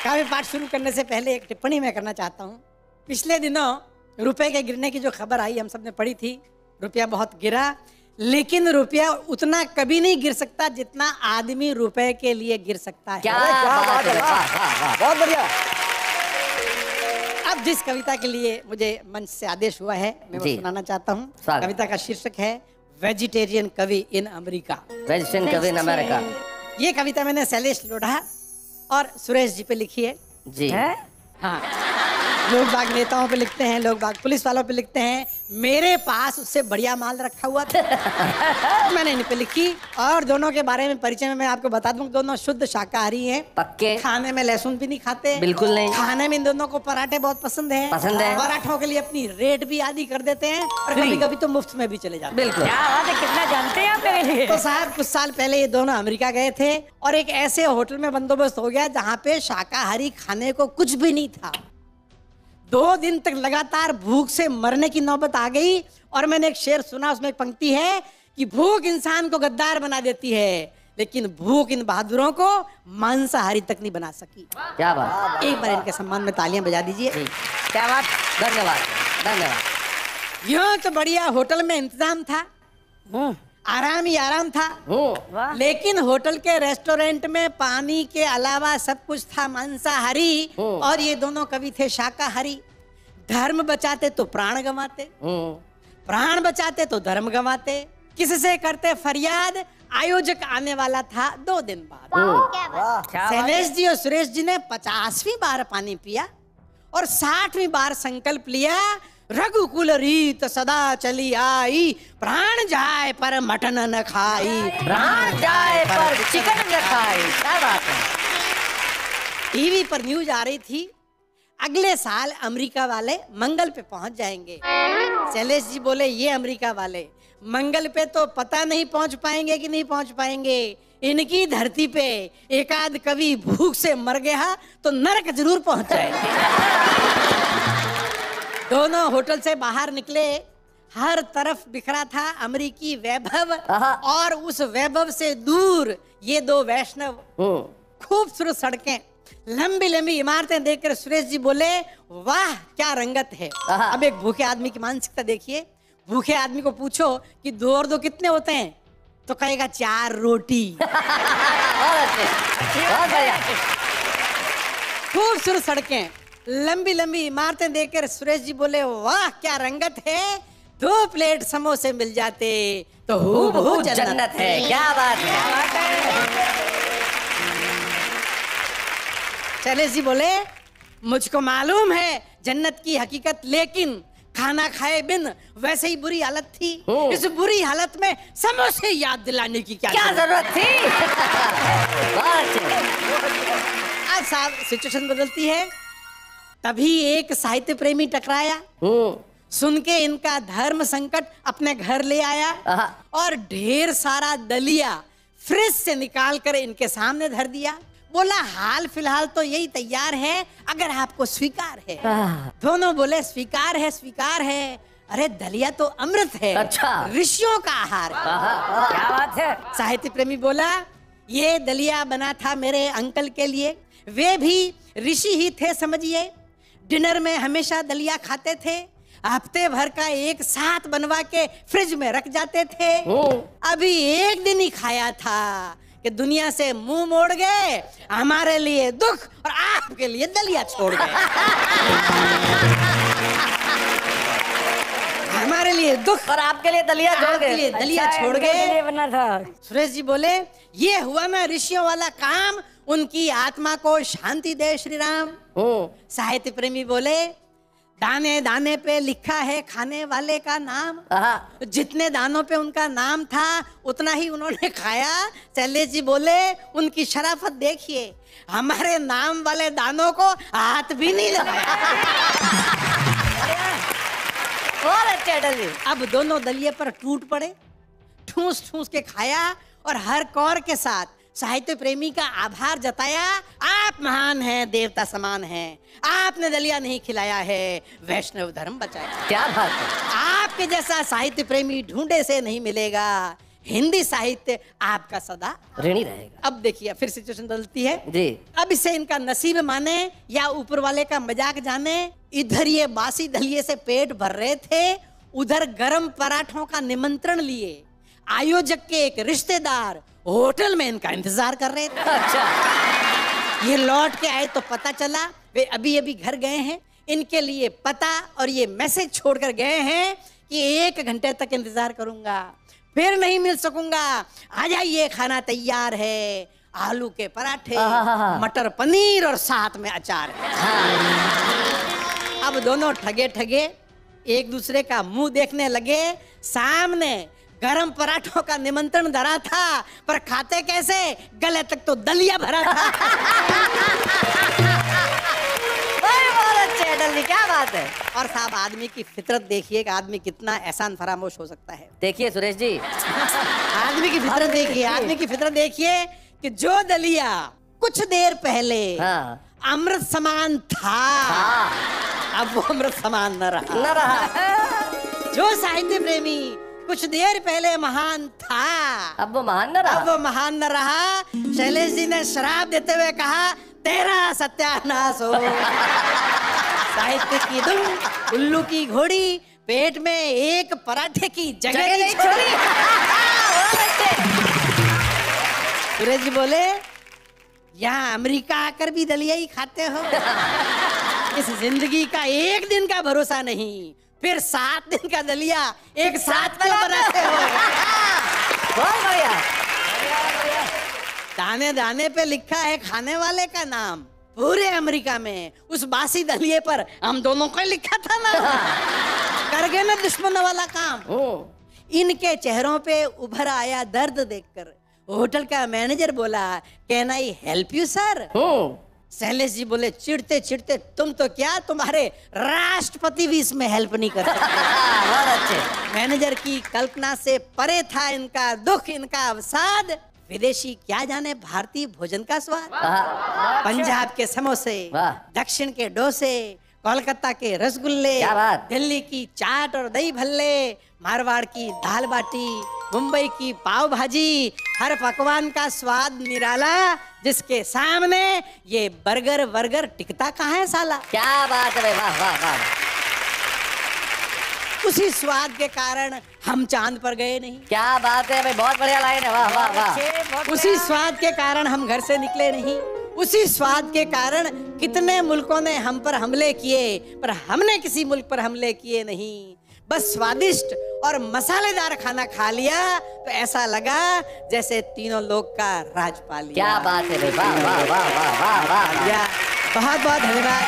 काव्य पाठ शुरू करने से पहले एक टिप्पणी मैं करना चाहता हूँ। पिछले दिनों रुपए के गिरने की जो खबर आई हम सब ने पढ़ी थी। रुपया बहुत गिरा, लेकिन रुपया उतना कभी नहीं गिर सकता जितना आदमी रुपए के लिए गिर सकता है। क्या बात है, बहुत बढ़िया। अब जिस कविता के लिए मुझे मंच से आदेश हुआ है मैं वो सुनाना चाहता हूँ। कविता का शीर्षक है वेजिटेरियन कवि इन अमेरिका। वेजिटेरियन कवि इन अमेरिका। ये कविता मैंने शैलेश लोढ़ा और सुरेश जी पे लिखी है। जी है? हाँ, लोग बाग नेताओं पे लिखते हैं, लोग बाग पुलिस वालों पे लिखते हैं। मेरे पास उससे बढ़िया माल रखा हुआ था मैंने इन पे लिखी। और दोनों के बारे में परिचय में मैं आपको बता दूं, दोनों शुद्ध शाकाहारी हैं। पक्के। खाने में लहसुन भी नहीं खाते, बिल्कुल नहीं। खाने में इन दोनों को पराठे बहुत पसंद है। पराठों के लिए अपनी रेट भी आदि कर देते हैं और कभी कभी तो मुफ्त में भी चले जाते हैं। बिल्कुल। क्या बात है, कितना जानते हैं आप मेरे लिए। तो साहब कुछ साल पहले ये दोनों अमेरिका गए थे और एक ऐसे होटल में बंदोबस्त हो गया जहाँ पे शाकाहारी खाने को कुछ भी नहीं था। 2 दिन तक लगातार भूख से मरने की नौबत आ गई और मैंने एक शेर सुना, उसमें एक पंक्ति है कि भूख इंसान को गद्दार बना देती है लेकिन भूख इन बहादुरों को मांसाहारी तक नहीं बना सकी। क्या बात। एक बार इनके सम्मान में तालियां बजा दीजिए। क्या बात, धन्यवाद धन्यवाद। यूं तो बढ़िया होटल में इंतजाम था, आराम ही आराम था, लेकिन होटल के रेस्टोरेंट में पानी के अलावा सब कुछ था मांसाहारी और ये दोनों कवि थे शाकाहारी। धर्म बचाते तो प्राण गंवाते, प्राण बचाते तो धर्म गंवाते। किससे करते फरियाद, आयोजक आने वाला था 2 दिन बाद। शैलेश जी और सुरेश जी ने 50वीं बार पानी पिया और 60वीं बार संकल्प लिया, रघुकुल रीत सदा चली आई, प्राण जाए पर मटन न खाई, प्राण जाए पर चिकन न खाई। क्या बात है। टीवी पर न्यूज आ रही थी, अगले साल अमेरिका वाले मंगल पे पहुंच जाएंगे। शैलेश जी बोले ये अमेरिका वाले मंगल पे तो पता नहीं पहुंच पाएंगे कि नहीं पहुंच पाएंगे, इनकी धरती पे एक आध कवि भूख से मर गया तो नरक जरूर पहुंच जाएंगे। दोनों होटल से बाहर निकले, हर तरफ बिखरा था अमेरिकी वैभव और उस वैभव से दूर ये 2 वैष्णव। खूबसूरत सड़कें, लंबी लंबी इमारतें देखकर सुरेश जी बोले वाह क्या रंगत है। अब एक भूखे आदमी की मानसिकता देखिए। भूखे आदमी को पूछो कि 2 और 2 कितने होते हैं तो कहेगा 4 रोटी। खूबसूरत सड़कें, लंबी लंबी इमारतें देखकर सुरेश जी बोले वाह क्या रंगत है, 2 प्लेट समोसे मिल जाते तो हूबहू जन्नत है। क्या बात है। शैलेश जी बोले मुझको मालूम है जन्नत की हकीकत, लेकिन खाना खाए बिन वैसे ही बुरी हालत थी। इस बुरी हालत में समोसे याद दिलाने की क्या जरूरत थी। आज साहब सिचुएशन बदलती है। तभी एक साहित्य प्रेमी टकराया, सुन के इनका धर्म संकट अपने घर ले आया और ढेर सारा दलिया फ्रिज से निकाल कर इनके सामने धर दिया। बोला हाल फिलहाल तो यही तैयार है अगर आपको स्वीकार है। दोनों बोले स्वीकार है स्वीकार है। अरे दलिया तो अमृत है, अच्छा ऋषियों का आहार है। क्या बात है। साहित्य प्रेमी बोला ये दलिया बना था मेरे अंकल के लिए, वे भी ऋषि ही थे समझिए। डिनर में हमेशा दलिया खाते थे, हफ्ते भर का एक साथ बनवा के फ्रिज में रख जाते थे। अभी एक दिन ही खाया था कि दुनिया से मुंह मोड़ गए, हमारे लिए दुख और आपके लिए दलिया छोड़ गए। हमारे लिए दुख और आपके लिए दलिया छोड़ गए। दलिया छोड़ गए। बना था। सुरेश जी बोले ये हुआ ना ऋषियों वाला काम, उनकी आत्मा को शांति दे श्री राम। साहित्य प्रेमी बोले दाने दाने पे लिखा है खाने वाले का नाम, जितने दानों पे उनका नाम था उतना ही उन्होंने खाया। शैलेश जी बोले उनकी शराफत देखिए, हमारे नाम वाले दानों को हाथ भी नहीं लगाया। और अच्छे अटल जी। अब दोनों दलिये पर टूट पड़े, ठूस ठूस के खाया और हर कौर के साथ साहित्य प्रेमी का आभार जताया। आप महान हैं, देवता समान हैं, आपने दलिया नहीं खिलाया है, वैष्णव धर्म बचाया। क्या बात है। आपके जैसा साहित्य प्रेमी ढूंढे से नहीं मिलेगा, हिंदी साहित्य आपका सदा ऋणी रहेगा। अब देखिए फिर सिचुएशन बदलती है जी। अब इसे इनका नसीब माने या ऊपर वाले का मजाक जाने, इधर ये बासी दलिये से पेट भर रहे थे, उधर गरम पराठों का निमंत्रण लिए आयोजक के एक रिश्तेदार होटल में इनका इंतजार कर रहे थे। अच्छा। ये लौट के आए तो पता चला वे अभी अभी घर गए हैं। इनके लिए पता और ये मैसेज छोड़कर गए हैं कि 1 घंटे तक इंतजार करूंगा, फिर नहीं मिल सकूंगा, आ जाइए खाना तैयार है, आलू के पराठे, मटर पनीर और साथ में अचार है। अब दोनों ठगे ठगे एक दूसरे का मुंह देखने लगे। सामने गरम पराठों का निमंत्रण धरा था, पर खाते कैसे, गले तक तो दलिया भरा था। क्या बात है। और साहब आदमी की फितरत देखिए कि आदमी कितना एहसान फरामोश हो सकता है। देखिए सुरेश जी, आदमी की फितरत देखिए, आदमी की फितरत देखिए कि जो दलिया कुछ देर पहले अमृत समान था, अब वो अमृत समान न रहा। जो साहित्य प्रेमी कुछ देर पहले महान था, अब वो महान न रहा। अब वो महान न रहा। शैलेश जी ने शराब देते हुए कहा, तेरा सत्यानाश हो। साहित्य की धुन, उल्लू की घोड़ी, पेट में एक पराठे की जगह नहीं छोड़ी। सूरज जी बोले, यहाँ अमेरिका आकर भी दलिया ही खाते हो। इस जिंदगी का 1 दिन का भरोसा नहीं, फिर 7 दिन का दलिया एक साथ क्यों बनाते हो। बहुत बढ़िया। दाने दाने पे लिखा है खाने वाले का नाम। पूरे अमेरिका में उस बासी दलिये पर हम दोनों को लिखा था ना। कर गए ना दुश्मन वाला काम। इनके चेहरों पे उभर आया दर्द देखकर होटल का मैनेजर बोला, can I help you sir. Shailesh ji बोले, चिढ़ते चिढ़ते, तुम तो क्या, तुम्हारे राष्ट्रपति भी इसमें हेल्प नहीं कर सकते। बहुत अच्छे। मैनेजर की कल्पना से परे था इनका दुख, इनका अवसाद। विदेशी क्या जाने भारतीय भोजन का स्वाद। पंजाब के समोसे, दक्षिण के डोसे, कोलकाता के रसगुल्ले, दिल्ली की चाट और दही भल्ले, मारवाड़ की दाल बाटी, मुंबई की पाव भाजी, हर पकवान का स्वाद निराला, जिसके सामने ये बर्गर वर्गर टिकता कहाँ है साला। क्या बात है, वाह वाह वाह। उसी स्वाद के कारण हम चांद पर गए नहीं। क्या बात है भाई, बहुत बढ़िया लाइन है, वाह वाह वाह। उसी स्वाद के कारण हम घर से निकले नहीं। उसी स्वाद के कारण कितने मुल्कों ने हम पर हमले किए, पर हमने किसी मुल्क पर हमले किए नहीं। बस स्वादिष्ट और मसालेदार खाना खा लिया तो ऐसा लगा जैसे तीनों लोग का राज पा लिया। क्या बात है भाई, वाह वाह वाह वाह वाह वाह। बहुत बहुत धन्यवाद।